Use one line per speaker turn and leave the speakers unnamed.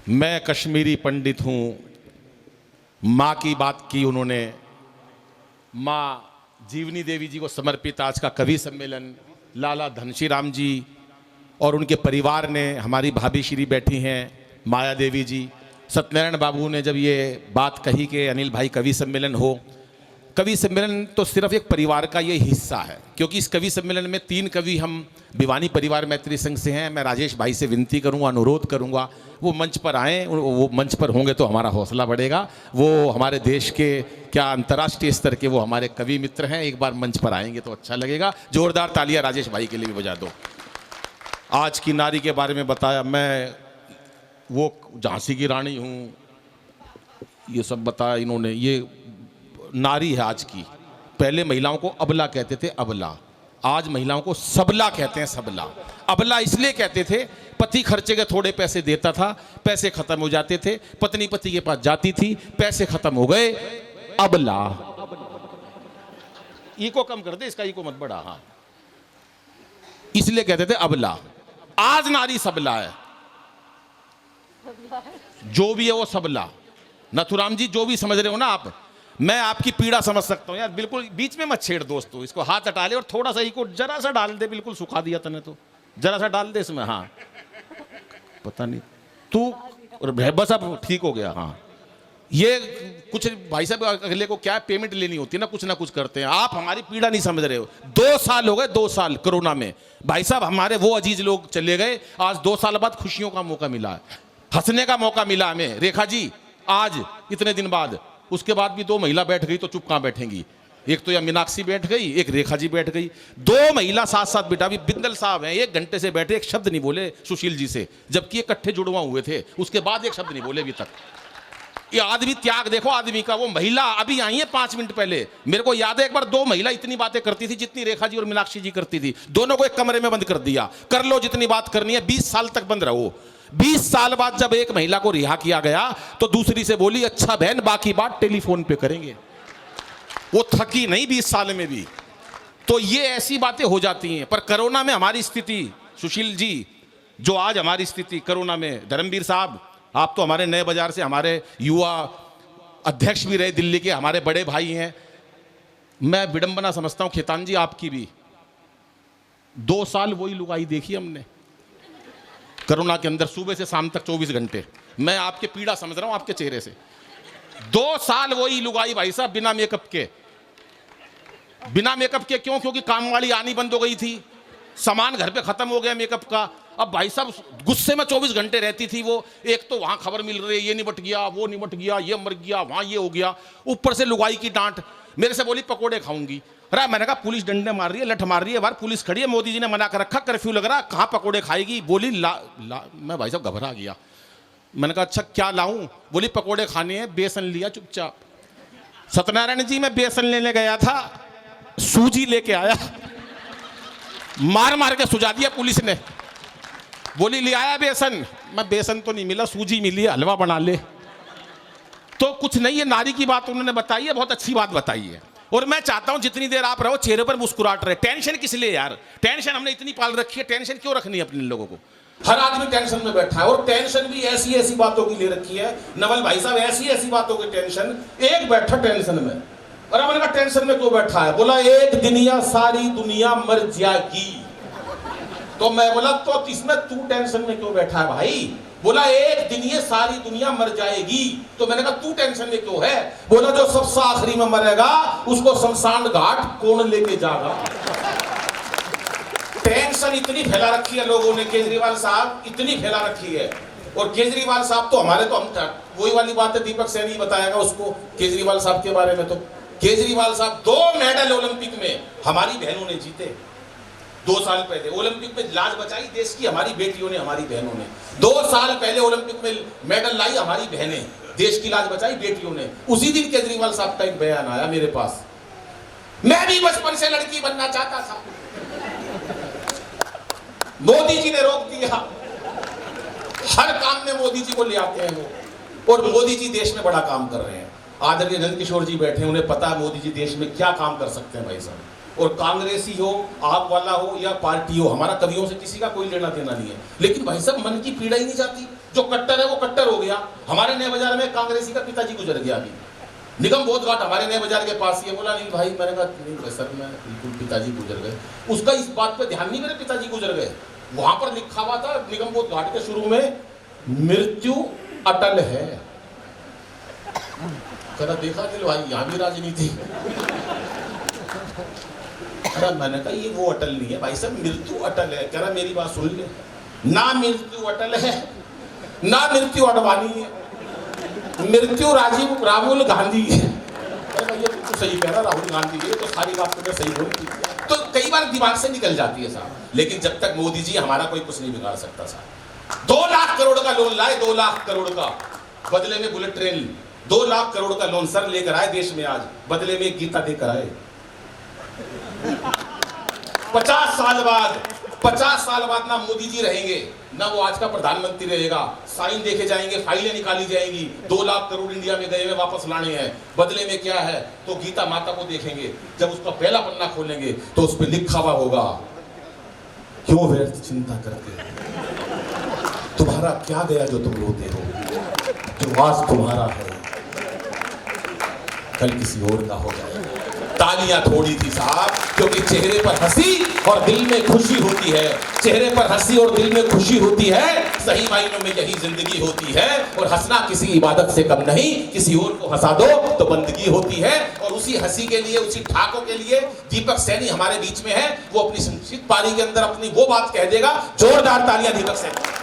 मैं कश्मीरी पंडित हूँ। माँ की बात की उन्होंने। माँ जीवनी देवी जी को समर्पित आज का कवि सम्मेलन लाला धनशीराम जी और उनके परिवार ने, हमारी भाभी श्री बैठी हैं माया देवी जी, सत्यनारायण बाबू ने जब ये बात कही कि अनिल भाई कवि सम्मेलन हो, कवि सम्मेलन तो सिर्फ एक परिवार का ये हिस्सा है, क्योंकि इस कवि सम्मेलन में 3 कवि हम भिवानी परिवार मैत्री संघ से हैं। मैं राजेश भाई से विनती करूंगा, अनुरोध करूंगा वो मंच पर आएँ। वो मंच पर होंगे तो हमारा हौसला बढ़ेगा। वो हमारे देश के क्या अंतर्राष्ट्रीय स्तर के वो हमारे कवि मित्र हैं, एक बार मंच पर आएंगे तो अच्छा लगेगा। जोरदार तालियां राजेश भाई के लिए भी बजा दो। आज की नारी के बारे में बताया, मैं वो झांसी की रानी हूँ, ये सब बताया इन्होंने। ये नारी है आज की। पहले महिलाओं को अबला कहते थे, अबला। आज महिलाओं को सबला कहते हैं, सबला। अबला इसलिए कहते थे, पति खर्चे के थोड़े पैसे देता था, पैसे खत्म हो जाते थे, पत्नी पति के पास जाती थी, पैसे खत्म हो गए, अबला। इको कम कर दे, इसका इको मत बढ़ा। हाँ, इसलिए कहते थे अबला। आज नारी सबला है, जो भी है वो सबला। नथुराम जी, जो भी समझ रहे हो ना आप, मैं आपकी पीड़ा समझ सकता हूं यार। बिल्कुल बीच में मत छेड़ दोस्तों, इसको हाथ हटा ले और थोड़ा सा इको जरा सा डाल दे। बिल्कुल सुखा दिया तने तो, जरा सा डाल दे इसमें। हाँ, पता नहीं तू बस, अब ठीक हो गया। हाँ, ये कुछ भाई साहब अगले को क्या पेमेंट लेनी होती है ना कुछ करते हैं। आप हमारी पीड़ा नहीं समझ रहे हो। 2 साल हो गए, 2 साल कोरोना में भाई साहब हमारे वो अजीज लोग चले गए। आज 2 साल बाद खुशियों का मौका मिला है, हंसने का मौका मिला हमें। रेखा जी आज इतने दिन बाद, उसके बाद भी 2 महिला बैठ गई तो चुप कहां बैठेंगी। एक तो या मीनाक्षी बैठ गई, एक रेखा जी बैठ गई। 2 महिला साथ साथ बेटा। अभी बिंदल साहब हैं, 1 घंटे से बैठे, एक शब्द नहीं बोले सुशील जी से, जबकि इकट्ठे जुड़वा हुए थे। उसके बाद एक शब्द नहीं बोले अभी तक। ये आदमी त्याग देखो आदमी का। वो महिला अभी आई है 5 मिनट पहले, मेरे को याद है एक बार 2 महिला इतनी बातें करती थी जितनी रेखा जी और मीनाक्षी जी करती थी। दोनों को एक कमरे में बंद कर दिया, कर लो जितनी बात करनी है, 20 साल तक बंद रहो। 20 साल बाद जब एक महिला को रिहा किया गया तो दूसरी से बोली, अच्छा बहन बाकी बात टेलीफोन पे करेंगे। वो थकी नहीं 20 साल में भी। तो ये ऐसी बातें हो जाती हैं। पर कोरोना में हमारी स्थिति, सुशील जी, जो आज हमारी स्थिति कोरोना में, धर्मवीर साहब आप तो हमारे नए बाजार से हमारे युवा अध्यक्ष भी रहे, दिल्ली के हमारे बड़े भाई हैं। मैं विडंबना समझता हूं खेतान जी आपकी भी। 2 साल वही लुगाई देखी हमने कोरोना के अंदर, सुबह से शाम तक 24 घंटे। मैं आपके पीड़ा समझ रहा हूं आपके चेहरे से। 2 साल वही लुगाई भाई साहब, बिना मेकअप के। बिना मेकअप के क्यों? क्योंकि काम वाली आनी बंद हो गई थी, सामान घर पे खत्म हो गया मेकअप का। अब भाई साहब गुस्से में 24 घंटे रहती थी वो। एक तो वहां खबर मिल रही है, ये निपट गया, वो निपट गया, ये मर गया, वहां ये हो गया, ऊपर से लुगाई की डांट। मेरे से बोली पकोड़े खाऊंगी। अरे मैंने कहा पुलिस डंडे मार रही है, लठ मार रही है, बाहर पुलिस खड़ी है, मोदी जी ने मना कर रखा, कर्फ्यू लग रहा, कहाँ पकोड़े खाएगी। बोली मैं भाई साहब घबरा गया। मैंने कहा अच्छा क्या लाऊं? बोली पकोड़े खाने हैं। बेसन लिया चुपचाप। सत्यनारायण जी मैं बेसन लेने गया था, सूजी लेके आया, मार मार के सुझा दिया पुलिस ने। बोली ले आया बेसन? मैं बेसन तो नहीं मिला, सूजी मिली, हलवा बना ले। तो कुछ नहीं है, नारी की बात उन्होंने बताई है, बहुत अच्छी बात बताई है। और मैं चाहता हूं जितनी देर आप रहो चेहरे पर मुस्कुराहट रहे। टेंशन किस लिए यार? टेंशन हमने इतनी पाल रखी है, टेंशन क्यों रखनी है अपने लोगों को? हर आदमी टेंशन में बैठा है, और टेंशन भी ऐसी ऐसी बातों की ले रखी है नवल भाई साहब, ऐसी ऐसी बातों की टेंशन। एक बैठा टेंशन में, और मैंने कहा टेंशन में क्यों बैठा है? बोला एक दिन या सारी दुनिया मर जाएगी। तो मैं बोला तो इसमें तू टेंशन में क्यों बैठा है भाई? बोला एक दिन ये सारी दुनिया मर जाएगी। तो मैंने कहा तू टेंशन में क्यों है? बोला जो सबसे आखिरी में मरेगा उसको शमशान घाट कौन लेके जाएगा? टेंशन इतनी फैला रखी है लोगों ने, केजरीवाल साहब इतनी फैला रखी है। और केजरीवाल साहब तो हमारे, तो हम वही वाली बात है, दीपक सैनी बताएगा उसको केजरीवाल साहब के बारे में। तो केजरीवाल साहब 2 मेडल ओलंपिक में हमारी बहनों ने जीते। 2 साल पहले ओलंपिक में लाज बचाई देश की हमारी बेटियों ने, हमारी बहनों ने। 2 साल पहले ओलंपिक में मेडल लाई हमारी बहनें, देश की लाज बचाई बेटियों ने। उसी दिन केजरीवाल साहब का एक बयान आया मेरे पास, मैं भी बचपन से लड़की बनना चाहता था, मोदी जी ने रोक दिया। हर काम में मोदी जी को ले आते हैं वो, और मोदी जी देश में बड़ा काम कर रहे हैं। आदरणीय नंद किशोर जी बैठे हैं, उन्हें पता है मोदी जी देश में क्या काम कर सकते हैं भाई साहब। और कांग्रेसी हो, आप वाला हो या पार्टी हो, हमारा कवियों से किसी का कोई लेना देना नहीं है। लेकिन भाई साहब मन की पीड़ा ही नहीं जाती। जो कट्टर है वो कट्टर हो गया। हमारे नए बाजार में कांग्रेसी का पिताजी गुजर गया अभी, निगम बोध घाट हमारे नए बाजार के पास ही है। बोला नहीं भाई, मैंने कहा नहीं सर, मैं बिल्कुल पिताजी गुजर गए। उसका इस बात पे ध्यान नहीं, मेरे पिताजी गुजर गए। वहां पर लिखा हुआ था निगम बोध घाट के शुरू में, मृत्यु अटल है। कहा देखा दिल भाई, यहां भी राजनीति। अरे मैंने कहा ये वो अटल नहीं है भाई साहब, मृत्यु अटल है। कह रहा मेरी बात सुन ले, ना मृत्यु अटल है ना मृत्यु अडवाणी है, मृत्यु राहुल गांधी है। ये तो सही कह रहा राहुल गांधी, ये तो सारी बात तो सही बोली। तो कई बार दिमाग से निकल जाती है साहब, लेकिन जब तक मोदी जी, हमारा कोई कुछ नहीं बिगाड़ सकता साहब। 2 लाख करोड़ का लोन लाए, 2 लाख करोड़ का, बदले में बुलेट ट्रेन। 2 लाख करोड़ का लोन सर लेकर आए देश में आज, बदले में एक गीता देकर आए। 50 साल बाद ना मोदी जी रहेंगे, ना वो आज का प्रधानमंत्री रहेगा। साइन देखे जाएंगे, फाइलें निकाली जाएंगी, 2 लाख करोड़ इंडिया में गए हुए वापस लाने हैं। बदले में क्या है, तो गीता माता को देखेंगे। जब उसका पहला पन्ना खोलेंगे तो उस पर लिखा हुआ होगा, क्यों व्यर्थ चिंता करते हो, तुम्हारा क्या गया जो तुम रोते हो, जो आज तुम्हारा है कल किसी और का हो जाएगा। तालियां थोड़ी थी साहब, क्योंकि चेहरे पर हंसी और दिल में खुशी होती है। चेहरे पर हंसी और दिल में खुशी होती है, सही मायनों में यही जिंदगी होती है। और हंसना किसी इबादत से कम नहीं, किसी और को हंसा दो तो बंदगी होती है। और उसी हंसी के लिए, उसी ठाकों के लिए दीपक सैनी हमारे बीच में है। वो अपनी संक्षिप्त पारी के अंदर अपनी वो बात कह देगा। जोरदार तालियां दीपक सैनी।